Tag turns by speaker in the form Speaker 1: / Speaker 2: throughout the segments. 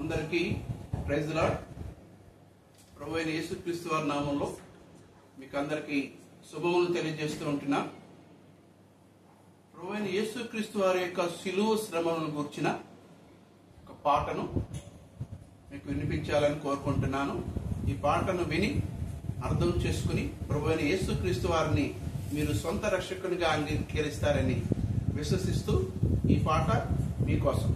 Speaker 1: అందరికీ praise the lord. ప్రభువైన యేసుక్రీస్తు వారి నామంలో మీకు అందరికీ శుభములు తెలియజేస్తూ ఉంటున్నా. ప్రభువైన యేసుక్రీస్తు వారి యొక్క శిలువ శ్రమలను గురించిన ఒక పాటను మీకు వినిపించాలని కోరుకుంటున్నాను. ఈ పాటను విని అర్థం చేసుకుని ప్రభువైన యేసుక్రీస్తు వారిని మీరు సొంత రక్షకునిగా అంగీకరిస్తారని విశ్వసిస్తూ ఈ పాట మీకోసం.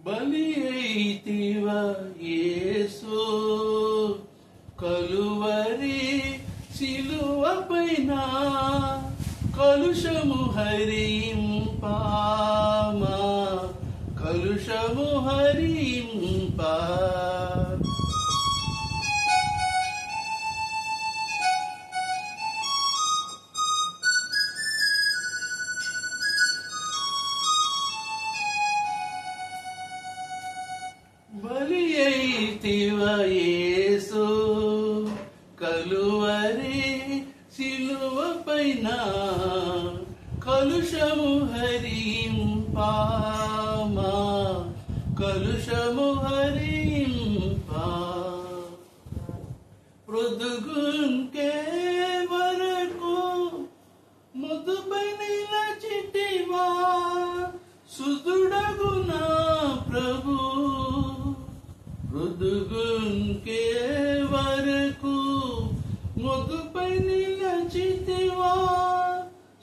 Speaker 1: బలి అయితివా యేసు కలువరి సిలువపైన, కలుషము హరింపా మా కలుషము హరింపా. బలి అయితివా యేసు కలువరి సిలువపైన, కలుషము హరింపా మా కలుషము హరింపా. మృదుగుంకే వరకు ముదుపై నిలచితివా, సుదుడగునా ప్రభు. మృదుగుంకే వరకు ముదుపై నిలచితివా,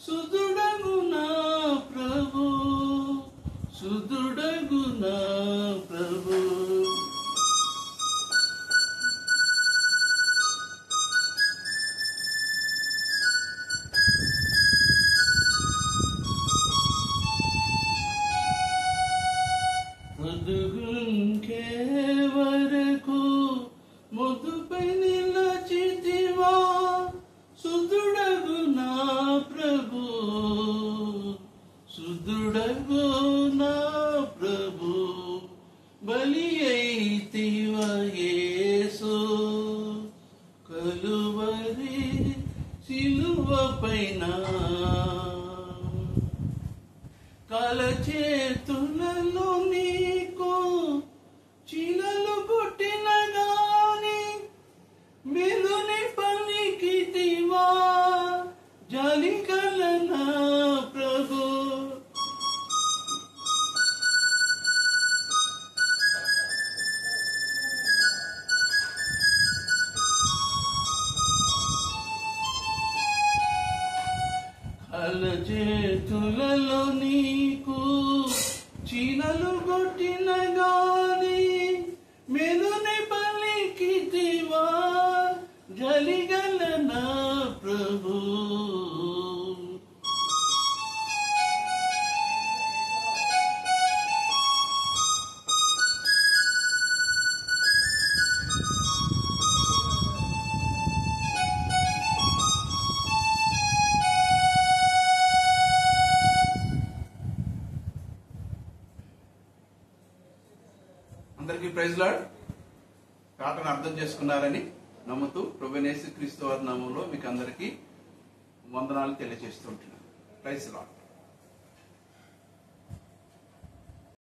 Speaker 1: సుదుడగునా ప్రభు, సుదుడగునా ప్రభు. మృదుగుంకే వరకు ముదుపై నిలచితివా, సుదుడగునా ప్రభు, సుదుడగునా ప్రభు. బలి అయితివా యేసు కలువరి సిలువపైన, కలచేతులలో నీకు చీలలు పుట్టిన గాని మెలుని పలికితివా, జాలికలనా ప్రభు. కలచేతులలో నీకు చీలలు కొట్టిన గాని మెలుని పలికితివా, జలిగలనా ప్రభు. అందరికీ ప్రైజ్ లార్డ్. పాటను అర్థం చేసుకున్నారని నమ్ముతూ ప్రభువైన యేసుక్రీస్తు వారి నామంలో మీకు అందరికీ వందనాలు తెలియజేస్తుంటున్నాను. Praise lord.